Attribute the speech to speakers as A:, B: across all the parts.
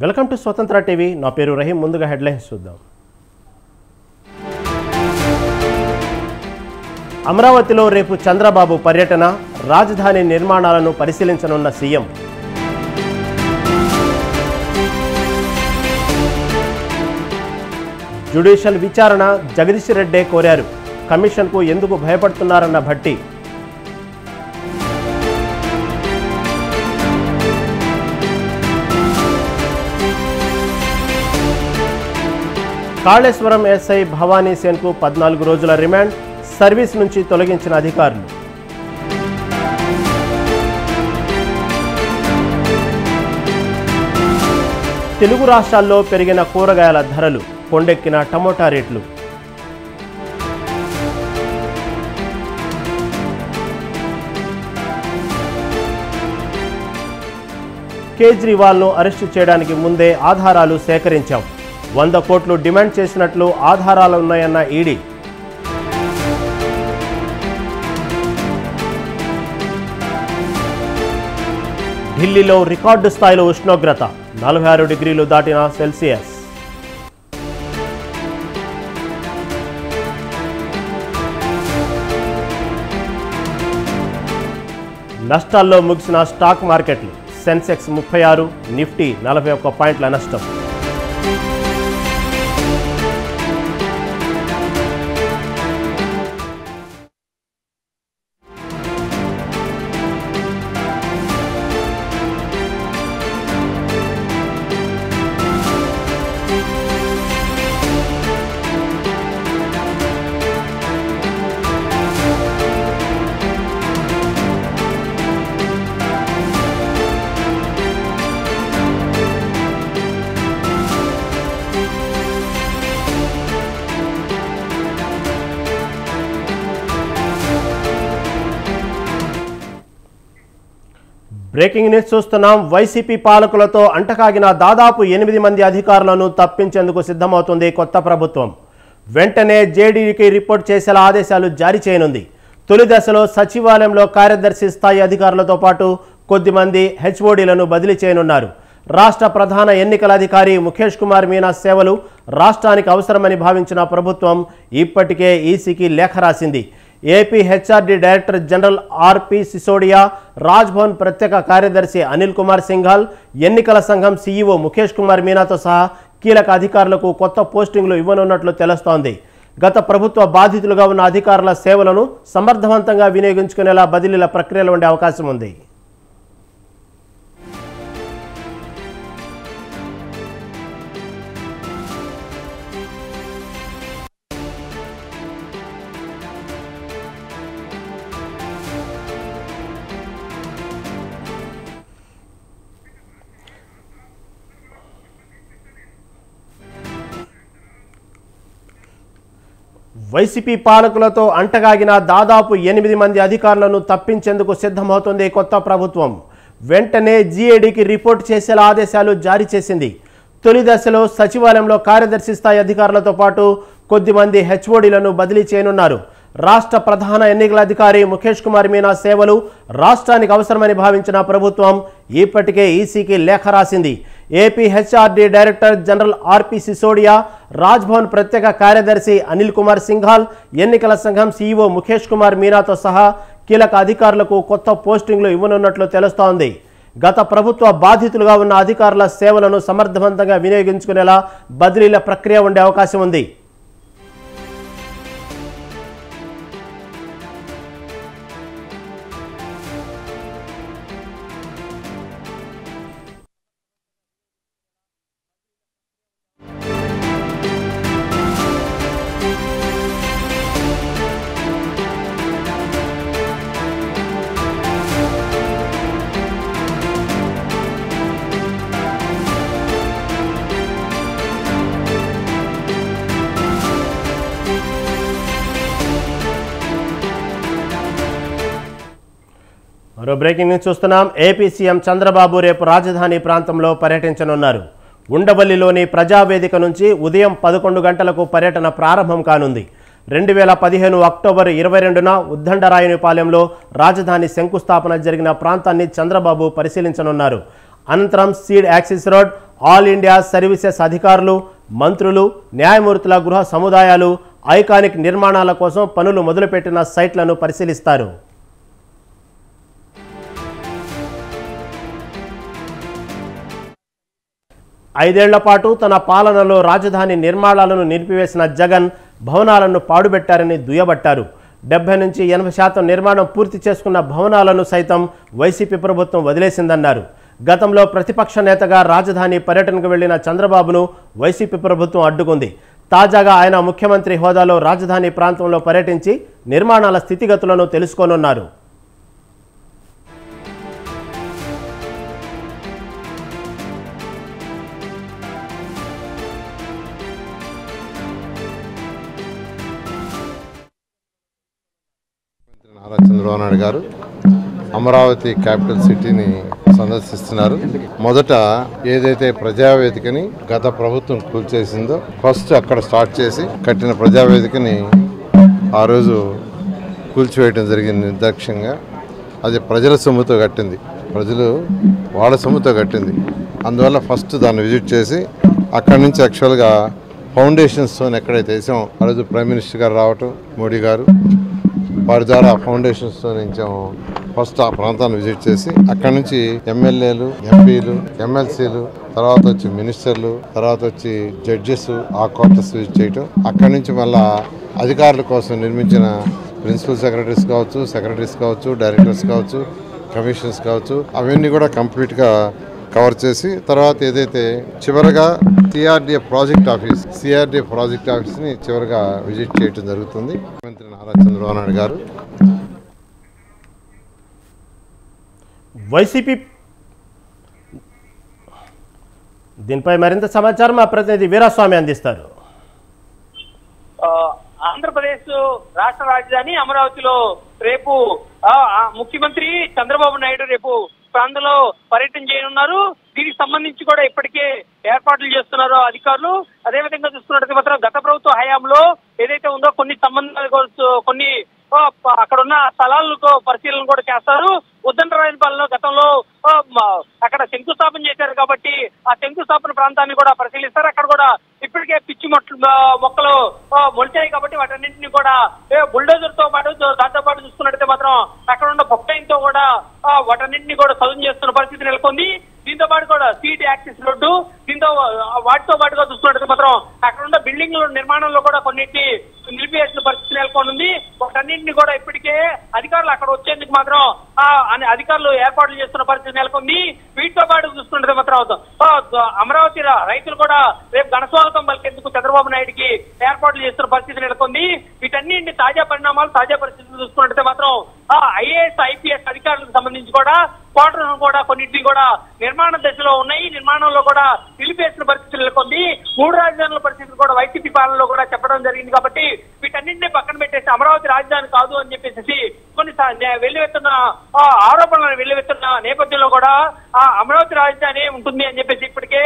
A: Welcome to స్వతంత్ర TV. నా పేరు రహీం. ముందుగా హెడ్లైన్స్ చూద్దాం. అమరావతిలో రేపు చంద్రబాబు పర్యటన, రాజధాని నిర్మాణాలను పరిశీలించనున్న సీఎం. జ్యుడిషియల్ విచారణ జగదీష్ రెడ్డే కోరారు. కమిషన్కు ఎందుకు భయపడుతున్నారన్న భట్టి. కాళేశ్వరం ఎస్ఐ భవానీ సేన్కు 14 రోజుల రిమాండ్, సర్వీస్ నుంచి తొలగించిన అధికారులు. తెలుగు రాష్ట్రాల్లో పెరిగిన కూరగాయల ధరలు, కొండెక్కిన టమోటా రేట్లు. కేజ్రీవాల్ను అరెస్టు చేయడానికి ముందే ఆధారాలు సేకరించాం. 100 కోట్లు డిమాండ్ చేసినట్లు ఆధారాలున్నాయన్న ఈడీ. ఢిల్లీలో రికార్డు స్థాయిలో ఉష్ణోగ్రత 46 డిగ్రీలు దాటిన సెల్సియస్. నష్టాల్లో ముగిసిన స్టాక్ మార్కెట్లు. సెన్సెక్స్ 36, నిఫ్టీ 41 పాయింట్ల నష్టం. బ్రేకింగ్ న్యూస్ చూస్తున్నాం. వైసీపీ పాలకులతో అంటకాగిన దాదాపు 8 మంది అధికారులను తప్పించేందుకు సిద్ధమవుతుంది కొత్త ప్రభుత్వం. వెంటనే జేడీకి రిపోర్ట్ చేసేలా ఆదేశాలు జారీ చేయనుంది. తొలి దశలో సచివాలయంలో కార్యదర్శి స్థాయి అధికారులతో పాటు కొద్దిమంది హెచ్ఓడీలను బదిలీ చేయనున్నారు. రాష్ట్ర ప్రధాన ఎన్నికల అధికారి ముఖేష్ కుమార్ మీనా సేవలు రాష్ట్రానికి అవసరమని భావించిన ప్రభుత్వం ఇప్పటికే ఈసీకి లేఖ రాసింది. ఏపీ హెచ్ఆర్డీ డైరెక్టర్ జనరల్ ఆర్పి సిసోడియా, రాజ్భవన్ ప్రత్యేక కార్యదర్శి అనిల్ కుమార్ సింఘాల్, ఎన్నికల సంఘం సీఈఓ ముఖేష్ కుమార్ మీనాతో సహా కీలక అధికారులకు కొత్త పోస్టింగ్లు ఇవ్వనున్నట్లు తెలుస్తోంది. గత ప్రభుత్వ బాధితులుగా ఉన్న అధికారుల సేవలను సమర్థవంతంగా వినియోగించుకునేలా బదిలీల ప్రక్రియలో ఉండే అవకాశం ఉంది. వైసీపీ పాలకులతో అంటగాగిన దాదాపు 8 మంది అధికారులను తప్పించేందుకు సిద్ధమవుతుంది కొత్త ప్రభుత్వం. వెంటనే జీఏడీకి రిపోర్ట్ చేసేలా ఆదేశాలు జారీ చేసింది. తొలి దశలో సచివాలయంలో కార్యదర్శి స్థాయి అధికారులతో పాటు కొద్దిమంది హెచ్ఓడీలను బదిలీ చేయనున్నారు. రాష్ట్ర ప్రధాన ఎన్నికల అధికారి ముఖేష్ కుమార్ మీనా సేవలు రాష్ట్రానికి అవసరమని భావించిన ప్రభుత్వం ఇప్పటికే ఈసీకి లేఖ రాసింది. ఏపీ హెచ్ఆర్డీ డైరెక్టర్ జనరల్ ఆర్పి సిసోడియా, రాజ్భవన్ ప్రత్యేక కార్యదర్శి అనిల్ కుమార్ సింఘాల్, ఎన్నికల సంఘం సీఈఓ ముఖేష్ కుమార్ మీనాతో సహా కీలక అధికారులకు కొత్త పోస్టింగ్లు ఇవ్వనున్నట్లు తెలుస్తోంది. గత ప్రభుత్వ బాధితులుగా ఉన్న అధికారుల సేవలను సమర్థవంతంగా వినియోగించుకునేలా బదిలీల ప్రక్రియ ఉండే అవకాశం ఉంది. మరో బ్రేకింగ్ న్యూస్ చూస్తున్నాం. ఏపీ సీఎం చంద్రబాబు రేపు రాజధాని ప్రాంతంలో పర్యటించనున్నారు. ఉండవల్లిలోని ప్రజావేదిక నుంచి ఉదయం 11 గంటలకు పర్యటన ప్రారంభం కానుంది. 2015 అక్టోబర్ 22న ఉద్దండరాయునిపాలెంలో రాజధాని శంకుస్థాపన జరిగిన ప్రాంతాన్ని చంద్రబాబు పరిశీలించనున్నారు. అనంతరం seed axis road, all India services అధికారులు, మంత్రులు, న్యాయమూర్తుల గృహ సముదాయాలు, ఐకానిక్ నిర్మాణాల కోసం పనులు మొదలుపెట్టిన సైట్లను పరిశీలిస్తారు. ఐదేళ్ల పాటు తన పాలనలో రాజధాని నిర్మాణాలను నిలిపివేసిన జగన్ భవనాలను పాడుబెట్టారని దుయ్యబట్టారు. 70 నుంచి 80% నిర్మాణం పూర్తి చేసుకున్న భవనాలను సైతం వైసీపీ ప్రభుత్వం వదిలేసిందన్నారు. గతంలో ప్రతిపక్ష నేతగా రాజధాని పర్యటనకు వెళ్లిన చంద్రబాబును వైసీపీ ప్రభుత్వం అడ్డుకుంది. తాజాగా ఆయన ముఖ్యమంత్రి హోదాలో రాజధాని ప్రాంతంలో పర్యటించి నిర్మాణాల స్థితిగతులను తెలుసుకోనున్నారు.
B: నారా చంద్రబాబు నాయుడు గారు అమరావతి క్యాపిటల్ సిటీని సందర్శిస్తున్నారు. మొదట ఏదైతే ప్రజావేదికని గత ప్రభుత్వం కూల్చేసిందో ఫస్ట్ అక్కడ స్టార్ట్ చేసి కట్టిన ప్రజావేదికని ఆ రోజు కూల్చివేయడం జరిగింది నిర్దాక్ష్యంగా. అది ప్రజల సొమ్ముతో కట్టింది, ప్రజలు వాళ్ళ సొమ్ముతో కట్టింది. అందువల్ల ఫస్ట్ దాన్ని విజిట్ చేసి అక్కడి నుంచి యాక్చువల్గా ఫౌండేషన్ స్టోన్ ఎక్కడైతే వేసామో ఆ రోజు ప్రైమ్ మినిస్టర్ గారు రావటం, మోడీ గారు వారి ద్వారా ఫౌండేషన్ స్టోన్ వేయించాము. ఫస్ట్ ఆ ప్రాంతాన్ని విజిట్ చేసి అక్కడి నుంచి ఎమ్మెల్యేలు, ఎంపీలు, ఎమ్మెల్సీలు, తర్వాత వచ్చి మినిస్టర్లు, తర్వాత వచ్చి జడ్జెస్ ఆ క్వార్టర్స్ విజిట్ చేయటం. అక్కడి నుంచి మళ్ళా అధికారుల కోసం నిర్మించిన ప్రిన్సిపల్ సెక్రటరీస్ కావచ్చు, డైరెక్టర్స్ కావచ్చు, కమిషనర్స్ కావచ్చు, అవన్నీ కూడా కంప్లీట్గా కవర్ చేసి తర్వాత ఏదైతే చివరిగా సిఆర్డీఏ ప్రాజెక్ట్ ఆఫీస్ని చివరిగా విజిట్ చేయడం జరుగుతుంది. ముఖ్యమంత్రి నారా చంద్రబాబు నాయుడు గారు
A: వైసీపీ దీనిపై మరింత సమాచారం మా ప్రతినిధి వీరాస్వామి అందిస్తారు.
C: ఆంధ్రప్రదేశ్ రాష్ట్ర రాజధాని అమరావతిలో రేపు ముఖ్యమంత్రి చంద్రబాబు నాయుడు రేపు ప్రాంతంలో పర్యటన చేయనున్నారు. దీనికి సంబంధించి కూడా ఇప్పటికే ఏర్పాట్లు చేస్తున్నారు అధికారులు. అదేవిధంగా చూస్తున్నట్టు మాత్రం గత ప్రభుత్వ హయాంలో ఏదైతే ఉందో కొన్ని సంబంధాలు కొన్ని అక్కడ ఉన్న స్థలాలకు పరిశీలన కూడా చేస్తారు. ఉద్దండరాయనపాలెంలో గతంలో అక్కడ శంకుస్థాపన చేశారు కాబట్టి ఆ శంకుస్థాపన ప్రాంతాన్ని కూడా పరిశీలిస్తారు. అక్కడ కూడా ఇప్పటికే పిచ్చి మొక్కలు మొలిచాయి కాబట్టి వాటన్నింటినీ కూడా బుల్డోజర్ తో పాటు దాంతో పాటు చూసుకున్నట్టయితే మాత్రం అక్కడ ఉన్న బొక్టైన్తో కూడా వాటన్నింటినీ కూడా సదును చేస్తున్న పరిస్థితి నెలకొంది. దీంతో పాటు కూడా సీడ్ యాక్సిస్ రోడ్డు, వాటితో పాటుగా చూసుకున్నట్టు మాత్రం అక్కడ ఉన్న బిల్డింగ్ల నిర్మాణంలో కూడా కొన్నింటిని నిలిపివేసిన పరిస్థితి నెలకొంది. వాటన్నింటినీ కూడా ఇప్పటికే అధికారులు అక్కడ వచ్చేందుకు మాత్రం అధికారులు ఏర్పాట్లు చేస్తున్న పరిస్థితి నెలకొంది. వీటితో పాటు చూసుకుంటే మాత్రం అమరావతి రైతులు కూడా రేపు ఘనస్వాగతం పలికేందుకు చంద్రబాబు నాయుడికి ఏర్పాట్లు చేస్తున్న పరిస్థితి నెలకొంది. వీటన్నింటినీ తాజా పరిస్థితులు చూసుకుంటే మాత్రం ఐఏఎస్, ఐపీఎస్ అధికారులకు సంబంధించి కూడా క్వార్టర్లు కూడా కొన్నింటినీ కూడా నిర్మాణ దశలో ఉన్నాయి. నిర్మాణంలో కూడా నిలిపేసిన పరిస్థితి నెలకొంది. 3 రాజధానుల పరిస్థితులు కూడా వైసీపీ పాలనలో కూడా చెప్పడం జరిగింది కాబట్టి వీటన్నింటినీ పక్కన పెట్టేసి అమరావతి రాజధాని కాదు అని చెప్పేసి కొన్ని వెల్లువెత్తున్న ఆరోపణలను వెల్లువెత్తున్న నేపథ్యంలో కూడా అమరావతి రాజధాని ఉంటుంది అని చెప్పేసి ఇప్పటికే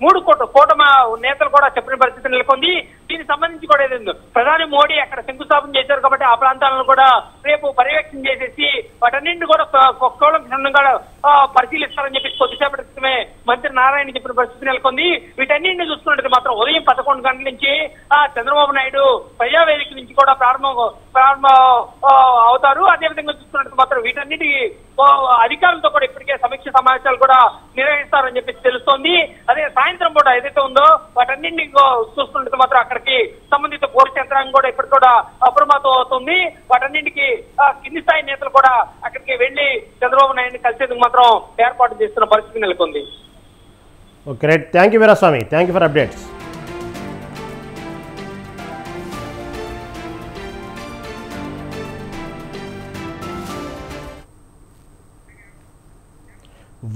C: 3 కూటమి నేతలు కూడా చెప్పిన పరిస్థితి నెలకొంది. దీనికి సంబంధించి కూడా ఏదైందో ప్రధాని మోడీ అక్కడ శంకుస్థాపన చేశారు కాబట్టి ఆ ప్రాంతాలను కూడా రేపు పర్యవేక్షణ చేసేసి వాటన్నింటినీ కూడా క్షుణ్ణంగా పరిశీలిస్తారని చెప్పి కొద్దిసేపటి క్రితమే మంత్రి నారాయణ చెప్పిన పరిస్థితి నెలకొంది. వీటన్నింటినీ చూసుకున్నట్టు మాత్రం ఉదయం 11 గంటల నుంచి చంద్రబాబు నాయుడు ప్రజావేదిక నుంచి కూడా ప్రారంభం అవుతారు. అదేవిధంగా చూసుకున్నట్టు మాత్రం వీటన్నిటి అధికారులతో కూడా ఇప్పటికే సమీక్ష సమావేశాలు కూడా నిర్వహిస్తారని చెప్పి తెలుస్తోంది. అదే సాయంత్రం పూట ఏదైతే ఉందో వాటన్నింటినీ చూసుకున్నట్టు మాత్రం అక్కడికి సంబంధిత పోలీస్ యంత్రాంగం కూడా ఇప్పటికి కూడా అప్రమత్తం అవుతుంది. వాటన్నింటికి కింది స్థాయి నేతలు కూడా అక్కడికి వెళ్లి చంద్రబాబు నాయుడిని కలిసేందుకు మాత్రం ఏర్పాటు చేస్తున్న పరిస్థితి నెలకొంది.
A: Great, thank you Veeraswamy, thank you for updates.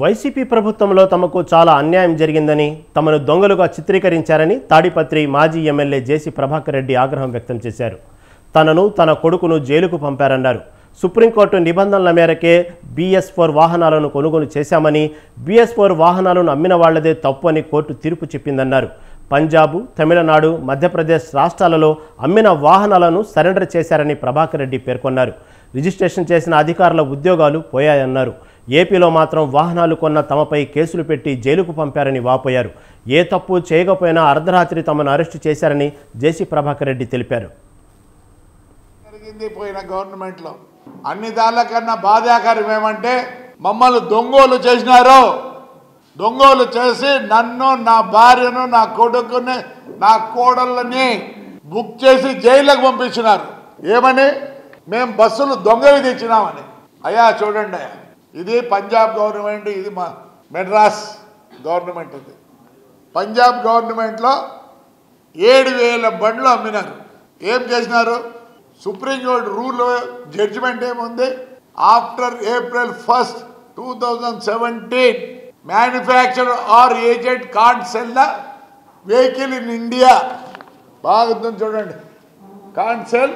A: YCP ప్రభుత్వంలో తమకు చాలా అన్యాయం జరిగిందని, తమను దొంగలుగా చిత్రీకరించారని తాడిపత్రి మాజీ ఎమ్మెల్యే జేసీ ప్రభాకర్ రెడ్డి ఆగ్రహం వ్యక్తం చేశారు. తనను తన కొడుకును జైలుకు పంపారన్నారు. సుప్రీంకోర్టు నిబంధనల మేరకే BS4 వాహనాలను కొనుగోలు చేశామని, BS4 వాహనాలను అమ్మిన వాళ్లదే తప్పు అని కోర్టు తీర్పు చెప్పిందన్నారు. పంజాబ్, తమిళనాడు, మధ్యప్రదేశ్ రాష్ట్రాలలో అమ్మిన వాహనాలను సరెండర్ చేశారని ప్రభాకర్ రెడ్డి పేర్కొన్నారు. రిజిస్ట్రేషన్ చేసిన అధికారుల ఉద్యోగాలు పోయాయన్నారు. ఏపీలో మాత్రం వాహనాలు కొన్న తమపై కేసులు పెట్టి జైలుకు పంపారని వాపోయారు. ఏ తప్పు చేయకపోయినా అర్ధరాత్రి తమను అరెస్టు చేశారని జేసీ ప్రభాకర్ రెడ్డి తెలిపారు.
D: పోయిన గవర్నమెంట్లో అన్ని దానికన్నా బాధాకరం ఏమంటే మమ్మల్ని దొంగోలు చేసినారు. దొంగోలు చేసి నన్ను, నా భార్యను, నా కొడుకుని, నా కోడళ్ళని బుక్ చేసి జైలుకు పంపించినారు. ఏమని? మేము బస్సులు దొంగవి తెచ్చినామని. అయ్యా చూడండి, ఇది పంజాబ్ గవర్నమెంట్, ఇది మా మెడ్రాస్ గవర్నమెంట్. ఇది పంజాబ్ గవర్నమెంట్లో 7,000 బండ్లు అమ్మినారు. ఏం చేసినారు? సుప్రీంకోర్టు రూల్ జడ్జిమెంట్ ఏముంది? After April 1st, 2017 manufacturer or agent can't sell the vehicle in India. బాగా చూడండి, can't sell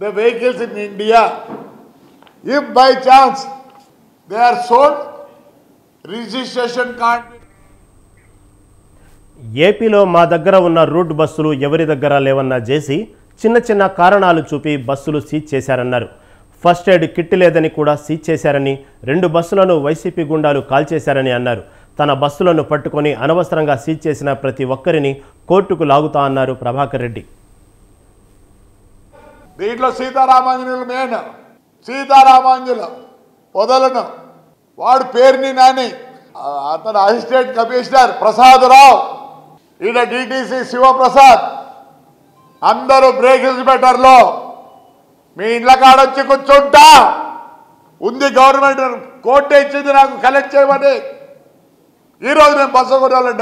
D: the vehicles in India if by chance they are sold, registration can't.
A: ఏపీలో మా దగ్గర ఉన్న రూట్ బస్సులు ఎవరి దగ్గర లేవన్న జేసీ చిన్న చిన్న కారణాలు చూపి బస్సులు సీజ్ చేశారన్నారు. ఫస్ట్ ఎయిడ్ కిట్ లేదని కూడా సీజ్ చేశారని, 2 బస్సులను వైసీపీ గుండాలు కాల్చేశారని అన్నారు. తన బస్సులను పట్టుకొని అనవసరంగా సీజ్ చేసిన ప్రతి ఒక్కరిని కోర్టుకు లాగుతా అన్నారు ప్రభాకర్ రెడ్డి.
D: దీంట్లో సీతారామాంజనులు మెయిన్. సీతారామాంజులు వదలను, వాడు పేరుని నాని, అతను అసిస్టెంట్ కమిషనర్ ప్రసాదరావు, ఈడ డిటిసి శివప్రసాద్, అందరూ బ్రేక్ ఇన్స్పెక్టర్లో మీ ఇండ్ల కాడొచ్చి కూర్చుంటా ఉంది. గవర్నమెంట్ కోర్టు ఇచ్చింది నాకు కలెక్ట్ చేయమని. ఈరోజు నేను బస్సు కొనాలి,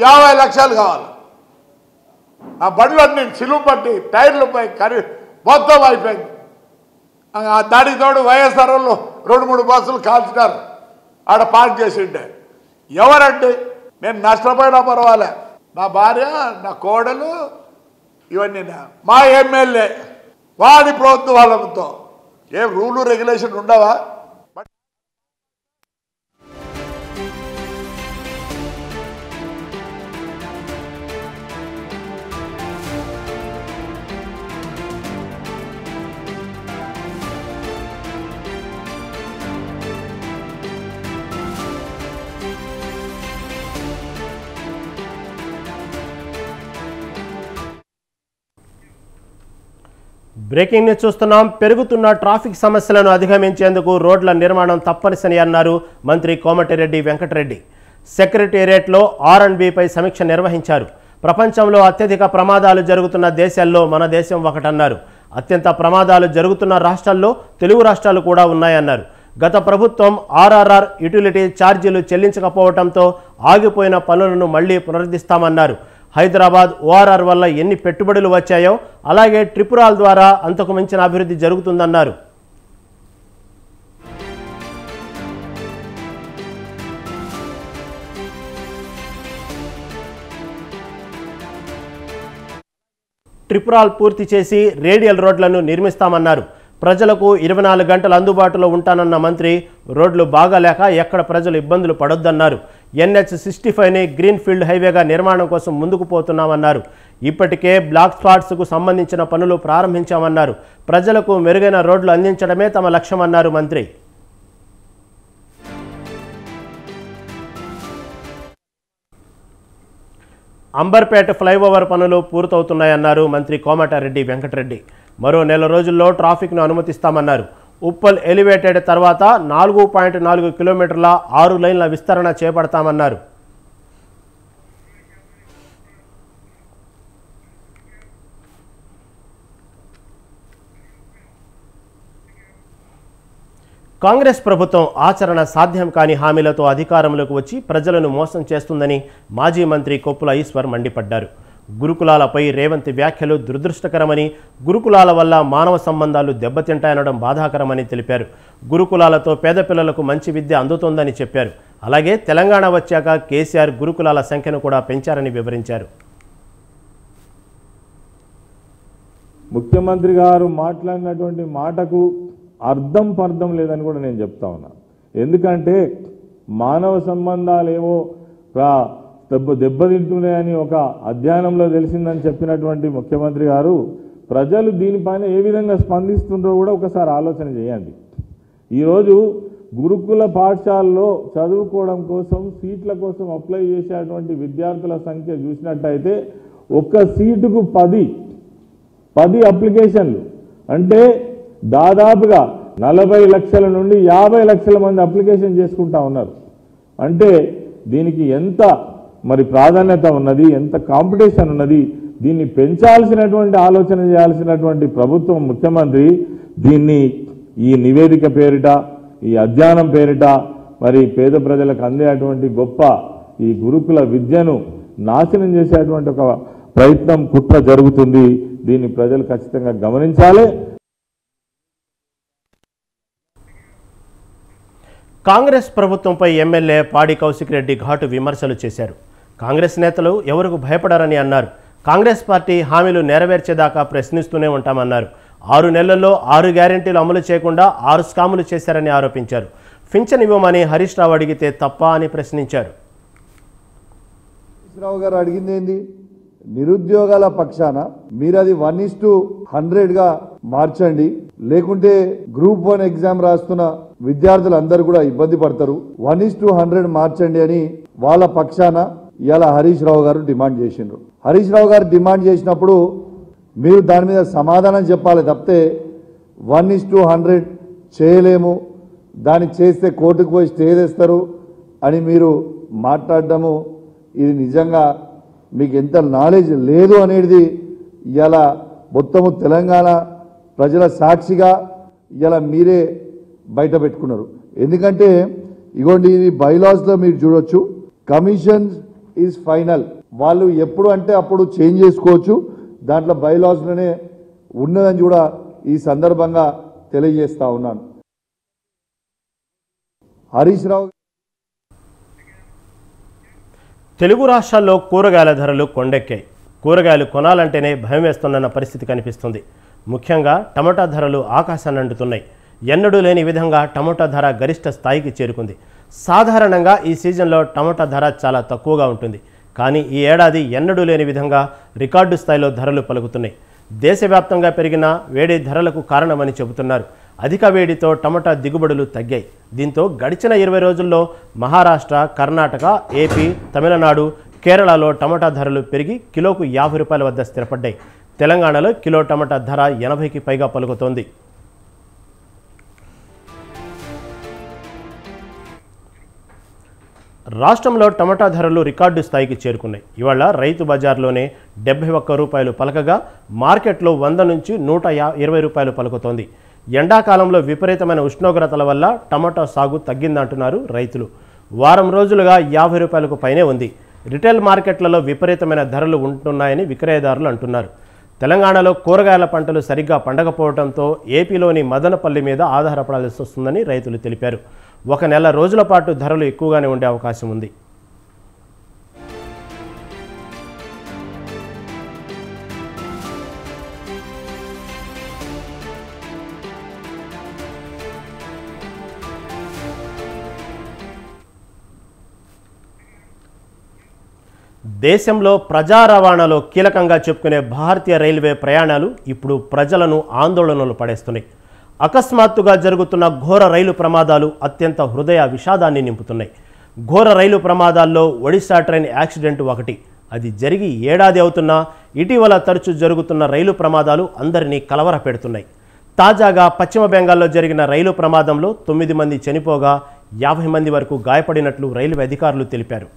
D: 50 లక్షలు కావాలి. నా బండ్లన్నీ సిలువు పట్టి టైర్లు పై మొత్తం అయిపోయింది. దానికి తోడు వైఎస్ఆర్ వాళ్ళు 2-3 బస్సులు కాల్చినారు. ఆడ పార్క్ చేసి ఉంటే ఎవరండి? నేను నష్టపోయినా పర్వాలే, నా భార్య, నా కోడలు, ఇవన్నీ మా ఎమ్మెల్యే వాడి ప్రభుత్వాలతో. ఏం రూలు రెగ్యులేషన్ ఉండవా?
A: బ్రేకింగ్ న్యూస్ చూస్తున్నాం. పెరుగుతున్న ట్రాఫిక్ సమస్యలను అధిగమించేందుకు రోడ్ల నిర్మాణం తప్పనిసరి అన్నారు మంత్రి కోమటిరెడ్డి వెంకటరెడ్డి. సెక్రటేరియట్లో R&Bపై సమీక్ష నిర్వహించారు. ప్రపంచంలో అత్యధిక ప్రమాదాలు జరుగుతున్న దేశాల్లో మన దేశం ఒకటన్నారు. అత్యంత ప్రమాదాలు జరుగుతున్న రాష్ట్రాల్లో తెలుగు రాష్ట్రాలు కూడా ఉన్నాయన్నారు. గత ప్రభుత్వం RRR యుటిలిటీ ఛార్జీలు చెల్లించకపోవడంతో ఆగిపోయిన పనులను మళ్లీ పునరుద్ధరిస్తామన్నారు. హైదరాబాద్ ORR వల్ల ఎన్ని పెట్టుబడులు వచ్చాయో అలాగే ట్రిపురాల్ ద్వారా అంతకు మించిన అభివృద్ధి జరుగుతుందన్నారు. ట్రిపురాల్ పూర్తి చేసి రేడియల్ రోడ్లను నిర్మిస్తామన్నారు. ప్రజలకు 24 గంటలు అందుబాటులో ఉంటానన్న మంత్రి రోడ్లు బాగాలేక ఎక్కడ ప్రజలు ఇబ్బందులు పడొద్దన్నారు. NH65ని గ్రీన్ ఫీల్డ్ హైవేగా నిర్మాణం కోసం ముందుకు పోతున్నామన్నారు. ఇప్పటికే బ్లాక్ స్పాట్స్కు సంబంధించిన పనులు ప్రారంభించామన్నారు. ప్రజలకు మెరుగైన రోడ్లు అందించడమే తమ లక్ష్యమన్నారు మంత్రి. అంబర్పేట ఫ్లైఓవర్ పనులు పూర్తవుతున్నాయన్నారు మంత్రి కోమటిరెడ్డి వెంకటరెడ్డి. మరో నెల రోజుల్లో ట్రాఫిక్ను అనుమతిస్తామన్నారు. ఉప్పల్ ఎలివేటెడ్ తర్వాత 4.4 కిలోమీటర్ల 6 లైన్ల విస్తరణ చేపడతామన్నారు. కాంగ్రెస్ ప్రభుత్వం ఆచరణ సాధ్యం కాని హామీలతో అధికారంలోకి వచ్చి ప్రజలను మోసం చేస్తుందని మాజీ మంత్రి కొప్పుల ఈశ్వర్ మండిపడ్డారు. గురుకులాలపై రేవంత్ వ్యాఖ్యలు దురదృష్టకరమని, గురుకులాల వల్ల మానవ సంబంధాలు దెబ్బతింటాయనడం బాధాకరమని తెలిపారు. గురుకులాలతో పేద పిల్లలకు మంచి విద్య అందుతోందని చెప్పారు. అలాగే తెలంగాణ వచ్చాక కేసీఆర్ గురుకులాల సంఖ్యను కూడా పెంచారని వివరించారు.
E: ముఖ్యమంత్రి గారు మాట్లాడినటువంటి మాటకు అర్థం పర్థం లేదని కూడా నేను చెప్తా ఉన్నా. ఎందుకంటే మానవ సంబంధాలు ఏవో దెబ్బతింటున్నాయని ఒక అధ్యయనంలో తెలిసిందని చెప్పినటువంటి ముఖ్యమంత్రి గారు ప్రజలు దీనిపైన ఏ విధంగా స్పందిస్తుందో కూడా ఒకసారి ఆలోచన చేయండి. ఈరోజు గురుకుల పాఠశాలలో చదువుకోవడం కోసం సీట్ల కోసం అప్లై చేసేటువంటి విద్యార్థుల సంఖ్య చూసినట్టయితే ఒక్క సీటుకు 10 అప్లికేషన్లు, అంటే దాదాపుగా 40 లక్షల నుండి 50 లక్షల మంది అప్లికేషన్ చేసుకుంటా ఉన్నారు. అంటే దీనికి ఎంత మరి ప్రాధాన్యత ఉన్నది, ఎంత కాంపిటీషన్ ఉన్నది, దీన్ని పెంచాల్సినటువంటి ఆలోచన చేయాల్సినటువంటి ప్రభుత్వం, ముఖ్యమంత్రి దీన్ని ఈ నివేదిక పేరిట, ఈ అధ్యయనం పేరిట మరి పేద ప్రజలకు అందేటువంటి గొప్ప ఈ గురుకుల విద్యను నాశనం చేసేటువంటి ఒక ప్రయత్నం, కుట్ర జరుగుతుంది. దీన్ని ప్రజలు ఖచ్చితంగా గమనించాలి.
A: కాంగ్రెస్ ప్రభుత్వంపై ఎమ్మెల్యే పాడి కౌశిక్ రెడ్డి ఘాటు విమర్శలు చేశారు. కాంగ్రెస్ నేతలు ఎవరికి భయపడారని అన్నారు. కాంగ్రెస్ పార్టీ హామీలు నెరవేర్చేదాకా ప్రశ్నిస్తూనే ఉంటామన్నారు. 6 నెలల్లో 6 గ్యారెంటీలు అమలు చేయకుండా 6 స్కాములు చేశారని ఆరోపించారు. పింఛన్ ఇవ్వమని హరీష్ రావు అడిగితే తప్ప అని ప్రశ్నించారు.
F: హరీష్ రావు గారు అడిగింది ఏంది? నిరుద్యోగాల పక్షాన మీరు అది 1:100గా మార్చండి, లేకుంటే గ్రూప్ 1 ఎగ్జామ్ రాస్తున్న విద్యార్థులందరూ కూడా ఇబ్బంది పడతారు, 1:100 మార్చండి అని వాళ్ళ పక్షాన ఇవాళ హరీష్ రావు గారు డిమాండ్ చేసిండ్రు. హరీష్ రావు గారు డిమాండ్ చేసినప్పుడు మీరు దాని మీద సమాధానం చెప్పాలి తప్పితే 1:100 చేయలేము, దాన్ని చేస్తే కోర్టుకు పోయి స్టే తెస్తారు అని మీరు మాట్లాడడము, ఇది నిజంగా మీకు ఎంత నాలెడ్జ్ లేదు అనేది ఇలా మొత్తము తెలంగాణ ప్రజల సాక్షిగా ఇలా మీరే బయట పెట్టుకున్నారు. ఎందుకంటే ఇగోండి, ఇది బైలాస్లో మీరు చూడొచ్చు, కమిషన్ ఈజ్ ఫైనల్, వాళ్ళు ఎప్పుడు అంటే అప్పుడు చేంజ్ చేసుకోవచ్చు, దాంట్లో బైలాస్లోనే ఉన్నదని కూడా ఈ సందర్భంగా తెలియజేస్తా ఉన్నాను. హరీష్ రావు
A: తెలుగు రాష్ట్రాల్లో కూరగాయల ధరలు కొండెక్కాయి. కూరగాయలు కొనాలంటేనే భయం వేస్తున్న పరిస్థితి కనిపిస్తుంది. ముఖ్యంగా టమాటా ధరలు ఆకాశాన్ని అంటుతున్నాయి. ఎన్నడూ లేని విధంగా టమాటా ధర గరిష్ట స్థాయికి చేరుకుంది. సాధారణంగా ఈ సీజన్లో టమాటా ధర చాలా తక్కువగా ఉంటుంది. కానీ ఈ ఏడాది ఎన్నడూ లేని విధంగా రికార్డు స్థాయిలో ధరలు పలుకుతున్నాయి. దేశవ్యాప్తంగా పెరిగిన వేడి ధరలకు కారణమని చెబుతున్నారు. అధిక వేడితో టమాటా దిగుబడులు తగ్గాయి. దీంతో గడిచిన 20 రోజుల్లో మహారాష్ట్ర, కర్ణాటక, ఏపీ, తమిళనాడు, కేరళలో టమాటా ధరలు పెరిగి కిలోకు 50 రూపాయల వద్ద స్థిరపడ్డాయి. తెలంగాణలో కిలో టమాటా ధర 80కి పైగా పలుకుతోంది. రాష్ట్రంలో టమాటా ధరలు రికార్డు స్థాయికి చేరుకున్నాయి. ఇవాళ రైతు బజార్లోనే 71 రూపాయలు పలకగా మార్కెట్లో 100 నుంచి 120 రూపాయలు పలుకుతోంది. ఎండాకాలంలో విపరీతమైన ఉష్ణోగ్రతల వల్ల టమాటా సాగు తగ్గిందంటున్నారు రైతులు. వారం రోజులుగా 50 రూపాయలకు పైనే ఉంది. రిటైల్ మార్కెట్లలో విపరీతమైన ధరలు ఉంటున్నాయని విక్రయదారులు అంటున్నారు. తెలంగాణలో కూరగాయల పంటలు సరిగ్గా పండకపోవడంతో ఏపీలోని మదనపల్లి మీద ఆధారపడాల్సి వస్తుందని రైతులు తెలిపారు. 1 నెల రోజుల పాటు ధరలు ఎక్కువగానే ఉండే అవకాశం ఉంది. దేశంలో ప్రజా రవాణాలో కీలకంగా చెప్పుకునే భారతీయ రైల్వే ప్రయాణాలు ఇప్పుడు ప్రజలను ఆందోళనలు పడేస్తున్నాయి. అకస్మాత్తుగా జరుగుతున్న ఘోర రైలు ప్రమాదాలు అత్యంత హృదయ విషాదాన్ని నింపుతున్నాయి. ఘోర రైలు ప్రమాదాల్లో ఒడిశా ట్రైన్ యాక్సిడెంట్ ఒకటి. అది జరిగి ఏడాది అవుతున్నా ఇటీవల తరచూ జరుగుతున్న రైలు ప్రమాదాలు అందరినీ కలవరపెడుతున్నాయి. తాజాగా పశ్చిమ బెంగాల్లో జరిగిన రైలు ప్రమాదంలో 9 మంది చనిపోగా 50 మంది వరకు గాయపడినట్లు రైల్వే అధికారులు తెలిపారు.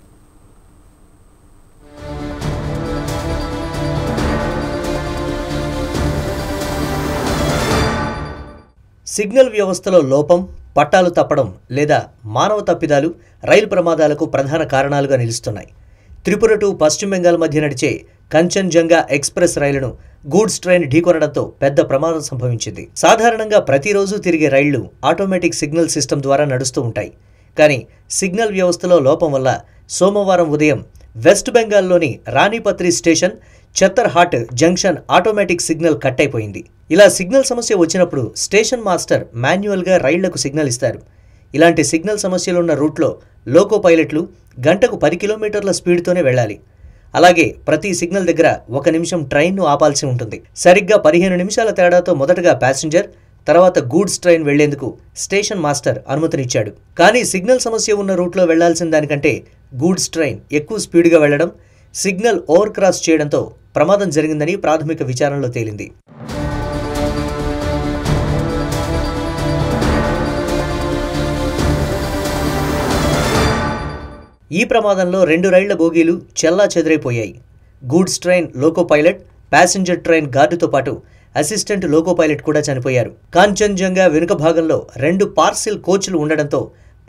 G: సిగ్నల్ వ్యవస్థలో లోపం, పట్టాలు తప్పడం లేదా మానవ తప్పిదాలు రైలు ప్రమాదాలకు ప్రధాన కారణాలుగా నిలుస్తున్నాయి. త్రిపుర టు పశ్చిమ బెంగాల్ మధ్య నడిచే కంచన్జంగా ఎక్స్ప్రెస్ రైలును గూడ్స్ ట్రైన్ ఢీకొనడంతో పెద్ద ప్రమాదం సంభవించింది. సాధారణంగా ప్రతిరోజు తిరిగే రైళ్లు ఆటోమేటిక్ సిగ్నల్ సిస్టమ్ ద్వారా నడుస్తూ ఉంటాయి. కానీ సిగ్నల్ వ్యవస్థలో లోపం వల్ల సోమవారం ఉదయం వెస్ట్ బెంగాల్లోని Ranipatri station Chattarhat junction automatic signal cut అయిపోయింది. ఇలా సిగ్నల్ సమస్య వచ్చినప్పుడు స్టేషన్ మాస్టర్ మాన్యువల్గా రైళ్లకు సిగ్నల్ ఇస్తారు. ఇలాంటి సిగ్నల్ సమస్యలున్న రూట్లో లోకో పైలట్లు గంటకు 10 కిలోమీటర్ల స్పీడ్తోనే వెళ్ళాలి. అలాగే ప్రతి సిగ్నల్ దగ్గర 1 నిమిషం ట్రైన్ను ఆపాల్సి ఉంటుంది. సరిగ్గా 15 నిమిషాల తేడాతో మొదటగా ప్యాసింజర్, తర్వాత గూడ్స్ ట్రైన్ వెళ్లేందుకు స్టేషన్ మాస్టర్ అనుమతినిచ్చాడు. కానీ సిగ్నల్ సమస్య ఉన్న రూట్లో వెళ్లాల్సిన దానికంటే గూడ్స్ ట్రైన్ ఎక్కువ స్పీడ్గా వెళ్లడం, సిగ్నల్ ఓవర్ క్రాస్ చేయడంతో ప్రమాదం జరిగిందని ప్రాథమిక విచారణలో తేలింది. ఈ ప్రమాదంలో 2 రైళ్ల బోగీలు చెల్లాచెదరైపోయాయి. Goods train loco pilot, passenger train గార్డుతో పాటు అసిస్టెంట్ లోకో పైలట్ కూడా చనిపోయారు. కాంచన్జంగా వెనుక భాగంలో 2 పార్సిల్ కోచ్లు ఉండడంతో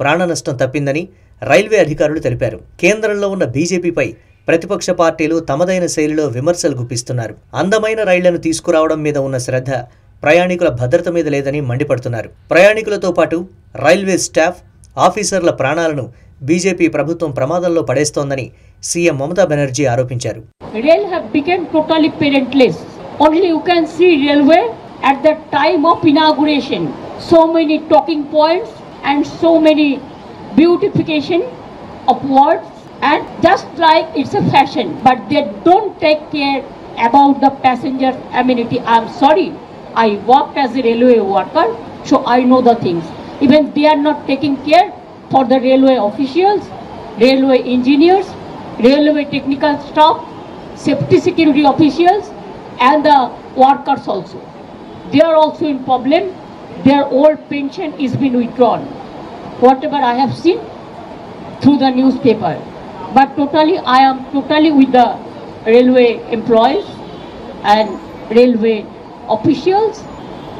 G: ప్రాణ నష్టం తప్పిందని రైల్వే అధికారులు తెలిపారు. కేంద్రంలో ఉన్న బీజేపీపై ప్రతిపక్ష పార్టీలు తమదైన శైలిలో విమర్శలు గుప్పిస్తున్నారు. అందమైన రైళ్లను తీసుకురావడం మీద ఉన్న శ్రద్ధ ప్రయాణికుల భద్రత మీద లేదని మండిపడుతున్నారు. ప్రయాణికులతో పాటు రైల్వే స్టాఫ్, ఆఫీసర్ల ప్రాణాలను బీజేపీ ప్రభుత్వం ప్రమాదంలో పడేస్తోందని సీఎం మమతా బెనర్జీ ఆరోపించారు.
H: Rail have become totally parentless. Only you can see railway at the time of inauguration. So many talking points and so many beautification of words, and just like it's a fashion, but they don't take care about the passenger amenity. I'm sorry, I worked as a railway worker, so I know the things. Even they are not taking care for the railway officials, railway engineers, railway technical staff, safety security officials, and the workers also. They are also in problem. Their old pension is been withdrawn. Whatever I have seen through the newspaper. But totally, I am totally with the railway employees and railway officials.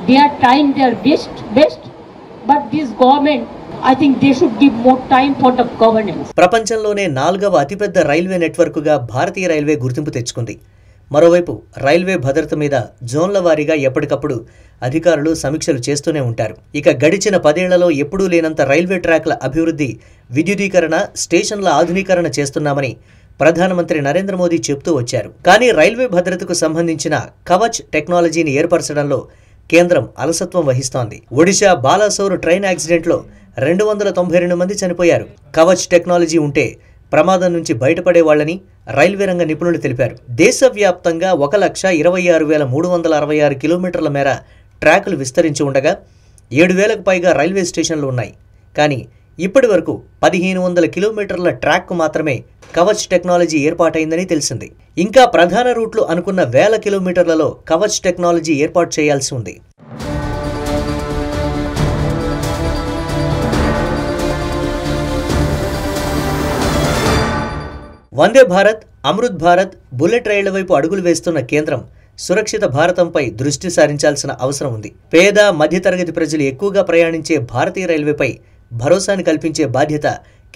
H: They are trying their best, but this government, I think they should give more time for the governance.
G: ప్రపంచంలోనే 4వ అతిపెద్ద railway నెట్వర్క్గా భారతీయ railway గుర్తింపు తెచ్చుకుంది. మరోవైపు railway భద్రత మీద జోన్ల వారీగా ఎప్పటికప్పుడు అధికారులు సమీక్షలు చేస్తూనే ఉంటారు. ఇక గడిచిన 10 ఏళ్లలో ఎప్పుడూ లేనంత రైల్వే ట్రాక్ల అభివృద్ధి, విద్యుదీకరణ, స్టేషన్ల ఆధునీకరణ చేస్తున్నామని ప్రధానమంత్రి నరేంద్ర మోదీ చెప్తూ వచ్చారు. కానీ రైల్వే భద్రతకు సంబంధించిన కవచ్ టెక్నాలజీని ఏర్పరచడంలో కేంద్రం అలసత్వం వహిస్తోంది. ఒడిశా బాలాసోర్ ట్రైన్ యాక్సిడెంట్లో 292 మంది చనిపోయారు. కవచ్ టెక్నాలజీ ఉంటే ప్రమాదం నుంచి బయటపడేవాళ్లని రైల్వే రంగ నిపుణులు తెలిపారు. దేశవ్యాప్తంగా 1,20,366 కిలోమీటర్ల మేర ట్రాకులు విస్తరించి ఉండగా 7,000కు పైగా రైల్వే స్టేషన్లు ఉన్నాయి. కానీ ఇప్పటి వరకు 1,500 కిలోమీటర్ల ట్రాక్కు మాత్రమే కవచ్ టెక్నాలజీ ఏర్పాటైందని తెలిసింది. ఇంకా ప్రధాన రూట్లు అనుకున్న 1,000 కిలోమీటర్లలో కవచ్ టెక్నాలజీ ఏర్పాటు చేయాల్సి ఉంది. వందే భారత్, అమృత్ భారత్, బుల్లెట్ రైళ్ల వైపు అడుగులు వేస్తున్న కేంద్రం సురక్షిత భారతంపై దృష్టి సారించాల్సిన అవసరం ఉంది. పేద, మధ్యతరగతి ప్రజలు ఎక్కువగా ప్రయాణించే భారతీయ రైల్వేపై భరోసాని కల్పించే బాధ్యత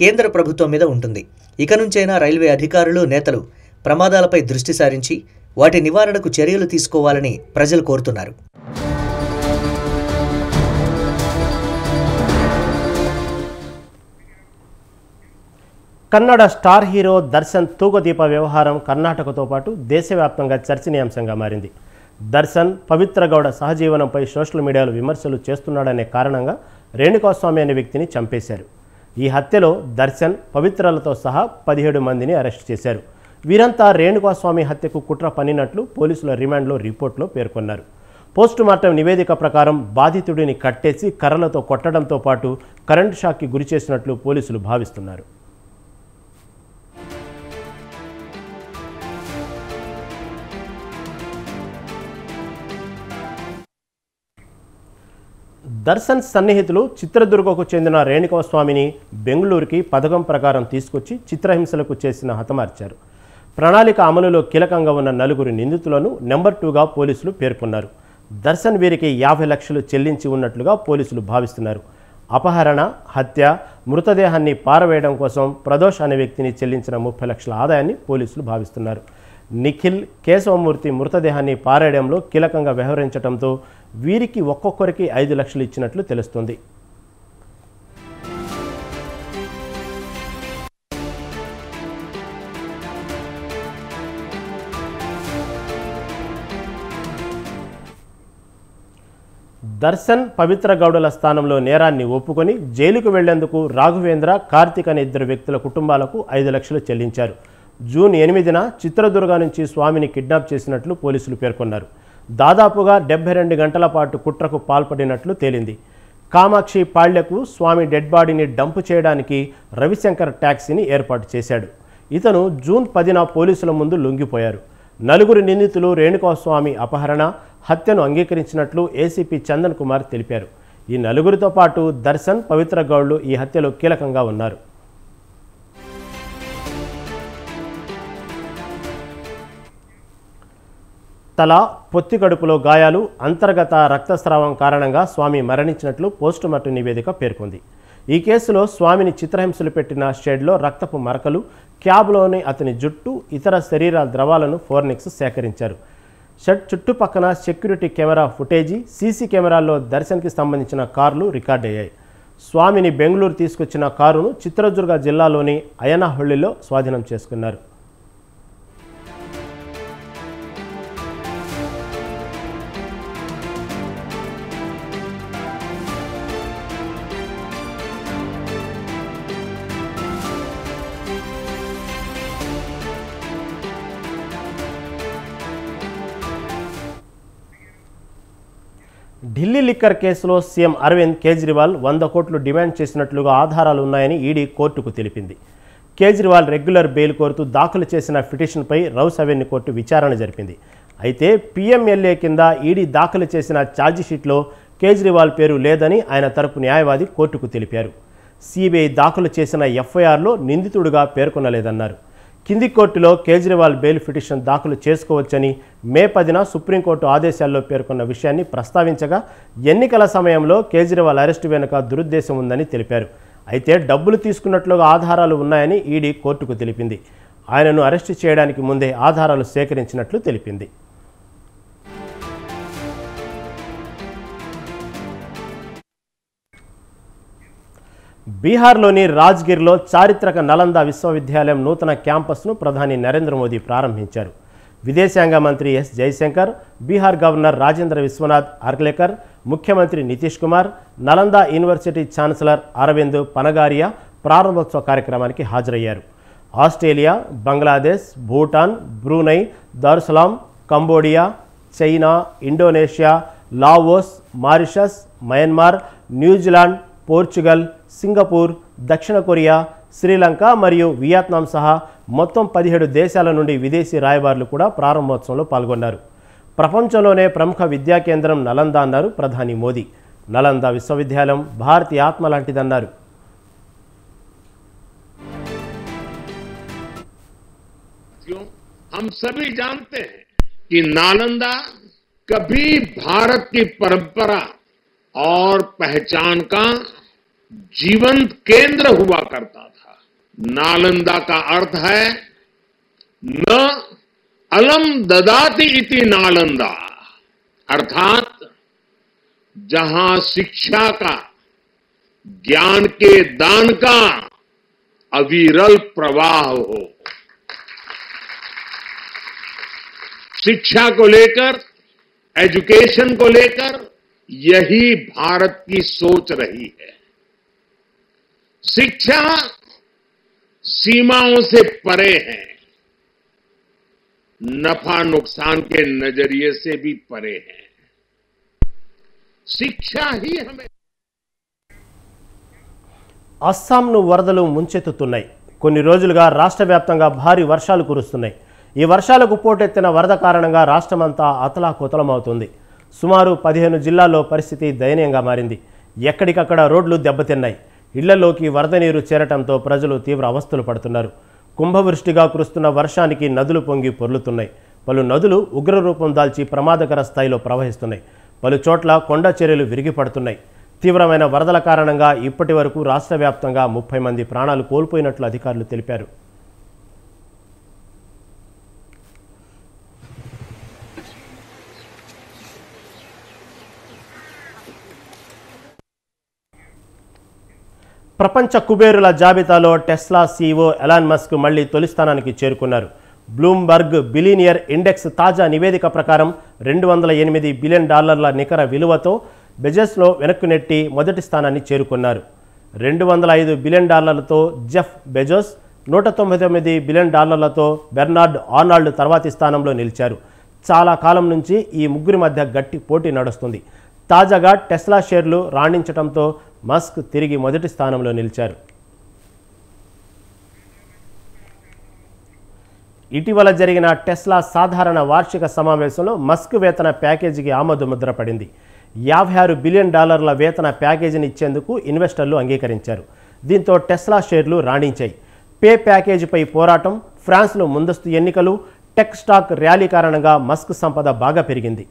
G: కేంద్ర ప్రభుత్వం మీద ఉంటుంది. ఇక నుంచైనా రైల్వే అధికారులు, నేతలు ప్రమాదాలపై దృష్టి సారించి వాటి నివారణకు చర్యలు తీసుకోవాలని ప్రజలు కోరుతున్నారు.
A: కన్నడ స్టార్ హీరో దర్శన్ తూగదీప వ్యవహారం కర్ణాటకతో పాటు దేశవ్యాప్తంగా చర్చనీయాంశంగా మారింది. దర్శన్ పవిత్ర గౌడ సహజీవనంపై సోషల్ మీడియాలో విమర్శలు చేస్తున్నాడనే కారణంగా రేణుకాస్వామి అనే వ్యక్తిని చంపేశారు. ఈ హత్యలో దర్శన్, పవిత్రలతో సహా 17 మందిని అరెస్ట్ చేశారు. వీరంతా రేణుకాస్వామి హత్యకు కుట్ర పన్నినట్లు పోలీసుల రిమాండ్లో రిపోర్ట్లో పేర్కొన్నారు. పోస్టుమార్టం నివేదిక ప్రకారం బాధితుడిని కట్టేసి కర్రలతో కొట్టడంతో పాటు కరెంటు షాక్కి గురిచేసినట్లు పోలీసులు భావిస్తున్నారు. దర్శన్ సన్నిహితులు చిత్రదుర్గకు చెందిన రేణుకాస్వామిని బెంగళూరుకి పథకం ప్రకారం తీసుకొచ్చి చిత్రహింసలకు చేసిన హతమార్చారు. ప్రణాళిక అమలులో కీలకంగా ఉన్న 4 నిందితులను నెంబర్ 2గా పోలీసులు పేర్కొన్నారు. దర్శన్ వీరికి 50 లక్షలు చెల్లించి ఉన్నట్లుగా పోలీసులు భావిస్తున్నారు. అపహరణ, హత్య, మృతదేహాన్ని పారవేయడం కోసం ప్రదోష్ అనే వ్యక్తిని చెల్లించిన 30 లక్షల ఆదాయాన్ని పోలీసులు భావిస్తున్నారు. నిఖిల్, కేశవమూర్తి మృతదేహాన్ని పారేయడంలో కీలకంగా వ్యవహరించడంతో వీరికి ఒక్కొక్కరికి 5 లక్షలు ఇచ్చినట్లు తెలుస్తోంది. దర్శన్, పవిత్ర గౌడల స్థానంలో నేరాన్ని ఒప్పుకొని జైలుకు వెళ్లేందుకు రాఘవేంద్ర, కార్తిక్ అనే 2 వ్యక్తుల కుటుంబాలకు 5 లక్షలు చెల్లించారు. జూన్ 8న చిత్రదుర్గ నుంచి స్వామిని కిడ్నాప్ చేసినట్లు పోలీసులు పేర్కొన్నారు. దాదాపుగా 72 గంటల పాటు కుట్రకు పాల్పడినట్లు తేలింది. కామాక్షి పాళ్లకు స్వామి డెడ్ బాడీని డంపు చేయడానికి రవిశంకర్ ట్యాక్సీని ఏర్పాటు చేశాడు. ఇతను జూన్ 10న పోలీసుల ముందు లొంగిపోయారు. 4 నిందితులు రేణుకాస్వామి అపహరణ, హత్యను అంగీకరించినట్లు ఏసీపీ చందన్ కుమార్ తెలిపారు. ఈ 4తో పాటు దర్శన్, పవిత్ర గౌడ్లు ఈ హత్యలో కీలకంగా ఉన్నారు. తల, పొత్తి కడుపులో గాయాలు, అంతర్గత రక్తస్రావం కారణంగా స్వామి మరణించినట్లు పోస్టుమార్టం నివేదిక పేర్కొంది. ఈ కేసులో స్వామిని చిత్రహింసలు పెట్టిన షెడ్లో రక్తపు మరకలు, క్యాబ్లోని అతని జుట్టు, ఇతర శరీర ద్రవాలను ఫోరెన్సిక్స్ సేకరించారు. షెడ్ చుట్టుపక్కల సెక్యూరిటీ కెమెరా ఫుటేజీ, సీసీ కెమెరాల్లో దర్శన్కి సంబంధించిన కార్లు రికార్డయ్యాయి. స్వామిని బెంగళూరు తీసుకొచ్చిన కారును చిత్రదుర్గ జిల్లాలోని అయనహొళ్ళిలో స్వాధీనం చేసుకున్నారు. ఢిల్లీ లిక్కర్ కేసులో సీఎం అరవింద్ కేజ్రీవాల్ 100 కోట్లు డిమాండ్ చేసినట్లుగా ఆధారాలు ఉన్నాయని ఈడీ కోర్టుకు తెలిపింది. కేజ్రీవాల్ రెగ్యులర్ బెయిల్ కోరుతూ దాఖలు చేసిన పిటిషన్పై రౌస్ అవెన్యూ కోర్టు విచారణ జరిపింది. అయితే పీఎంఎల్ఏ కింద ఈడీ దాఖలు చేసిన ఛార్జిషీట్లో కేజ్రీవాల్ పేరు లేదని ఆయన తరపు న్యాయవాది కోర్టుకు తెలిపారు. సిబిఐ దాఖలు చేసిన ఎఫ్ఐఆర్లో నిందితుడిగా పేర్కొనలేదన్నారు. కింది కోర్టులో కేజ్రీవాల్ బెయిల్ పిటిషన్ దాఖలు చేసుకోవచ్చని మే 10న సుప్రీంకోర్టు ఆదేశాల్లో పేర్కొన్న విషయాన్ని ప్రస్తావించగా, ఎన్నికల సమయంలో కేజ్రీవాల్ అరెస్టు వెనుక దురుద్దేశం ఉందని తెలిపారు. అయితే డబ్బులు తీసుకున్నట్లుగా ఆధారాలు ఉన్నాయని ఈడీ కోర్టుకు తెలిపింది. ఆయనను అరెస్టు చేయడానికి ముందే ఆధారాలు సేకరించినట్లు తెలిపింది. బీహార్లోని రాజ్గిర్లో చారిత్రక నలంద విశ్వవిద్యాలయం నూతన క్యాంపస్ను ప్రధాని నరేంద్ర మోదీ ప్రారంభించారు. విదేశాంగ మంత్రి ఎస్ జైశంకర్, బీహార్ గవర్నర్ రాజేంద్ర విశ్వనాథ్ అర్లేకర్, ముఖ్యమంత్రి నితీష్ కుమార్, నలంద యూనివర్సిటీ ఛాన్సలర్ అరవింద్ పనగారియా ప్రారంభోత్సవ కార్యక్రమానికి హాజరయ్యారు. Australia, Bangladesh, Bhutan, Brunei, Darussalam, Cambodia, China, Indonesia, Laos, Mauritius, Myanmar, New Zealand, Portugal, Singapore, దక్షిణ కొరియా, శ్రీలంక మరియు వియత్నాం సహా మొత్తం 17 దేశాల నుండి విదేశీ రాయబారులు కూడా ప్రారంభోత్సవంలో పాల్గొన్నారు. ప్రపంచంలోనే ప్రముఖ విద్యా కేంద్రం నలంద అన్నారు ప్రధాని మోదీ. నలంద విశ్వవిద్యాలయం భారతీయ ఆత్మ లాంటిదన్నారు.
I: हम सभी जानते हैं कि नालंदा कभी भारत की परंपरा और पहचान का जीवंत केंद्र हुआ करता था. नालंदा का अर्थ है न अलम ददाति इति नालंदा, अर्थात जहां शिक्षा का, ज्ञान के दान का अविरल प्रवाह हो. शिक्षा को लेकर, एजुकेशन को लेकर यही भारत की सोच रही है. शिक्षा सीमाओं से परे है, नफा नुकसान के नजरिए से भी परे है. शिक्षा ही हमें.
A: అస్సాంను వరదలు ముంచెత్తుతున్నాయి. కొన్ని రోజులుగా రాష్ట్ర వ్యాప్తంగా భారీ వర్షాలు కురుస్తున్నాయి. ఈ వర్షాలకు పోటెత్తిన వరద కారణంగా రాష్ట్రమంతా అతలాకుతలమవుతుంది. సుమారు 15 జిల్లాల్లో పరిస్థితి దయనీయంగా మారింది. ఎక్కడికక్కడ రోడ్లు దెబ్బతిన్నాయి. ఇళ్లలోకి వరద నీరు చేరటంతో ప్రజలు తీవ్ర అవస్థలు పడుతున్నారు. కుంభవృష్టిగా కురుస్తున్న వర్షానికి నదులు పొంగి పొర్లుతున్నాయి. పలు నదులు ఉగ్రరూపం దాల్చి ప్రమాదకర స్థాయిలో ప్రవహిస్తున్నాయి. పలు చోట్ల కొండ చర్యలు విరిగిపడుతున్నాయి. తీవ్రమైన వరదల కారణంగా ఇప్పటి వరకు రాష్ట్ర వ్యాప్తంగా 30 మంది ప్రాణాలు కోల్పోయినట్లు అధికారులు తెలిపారు. ప్రపంచ కుబేరుల జాబితాలో టెస్లా సీఈఓ ఎలాన్ మస్క్ మళ్లీ తొలి స్థానానికి చేరుకున్నారు. బ్లూంబర్గ్ బిలియనియర్ ఇండెక్స్ తాజా నివేదిక ప్రకారం $208 బిలియన్ నికర విలువతో బెజోస్ను వెనక్కు నెట్టి మొదటి స్థానాన్ని చేరుకున్నారు. $205 billion Jeff Bezos, $199 billion Bernard Arnold తర్వాతి స్థానంలో నిలిచారు. చాలా కాలం నుంచి ఈ ముగ్గురి మధ్య గట్టి పోటీ నడుస్తుంది. తాజాగా టెస్లా షేర్లు రాణించడంతో మస్క్ తిరిగి మొదటి స్థానంలో నిలిచారు. ఇటీవల జరిగిన టెస్లా సాధారణ వార్షిక సమావేశంలో మస్క్ వేతన ప్యాకేజీకి ఆమోద ముద్ర పడింది. $56 బిలియన్ వేతన ప్యాకేజీని ఇచ్చేందుకు ఇన్వెస్టర్లు అంగీకరించారు. దీంతో టెస్లా షేర్లు రాణించాయి. పే ప్యాకేజీపై పోరాటం, ఫ్రాన్స్లో ముందస్తు ఎన్నికలు, టెక్ స్టాక్ ర్యాలీ కారణంగా మస్క్ సంపద బాగా పెరిగింది.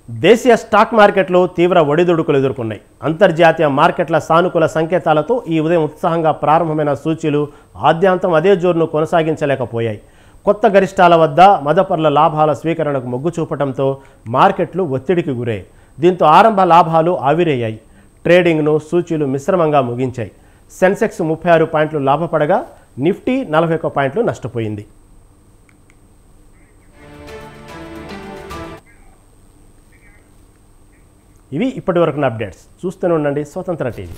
A: దేశీయ స్టాక్ మార్కెట్లు తీవ్ర ఒడిదుడుకులు ఎదుర్కొన్నాయి. అంతర్జాతీయ మార్కెట్ల సానుకూల సంకేతాలతో ఈ ఉదయం ఉత్సాహంగా ప్రారంభమైన సూచీలు ఆద్యాంతం అదే జోరును కొనసాగించలేకపోయాయి. కొత్త గరిష్టాల వద్ద మదపర్ల లాభాల స్వీకరణకు మొగ్గు చూపడంతో మార్కెట్లు ఒత్తిడికి గురయ్యాయి. దీంతో ఆరంభ లాభాలు ఆవిరయ్యాయి. ట్రేడింగ్ను సూచీలు మిశ్రమంగా ముగించాయి. సెన్సెక్స్ 36 పాయింట్లు లాభపడగా నిఫ్టీ 41 పాయింట్లు నష్టపోయింది. ఇవి ఇప్పటివరకున్న అప్డేట్స్. చూస్తూనే ఉండండి స్వతంత్ర టీవీ.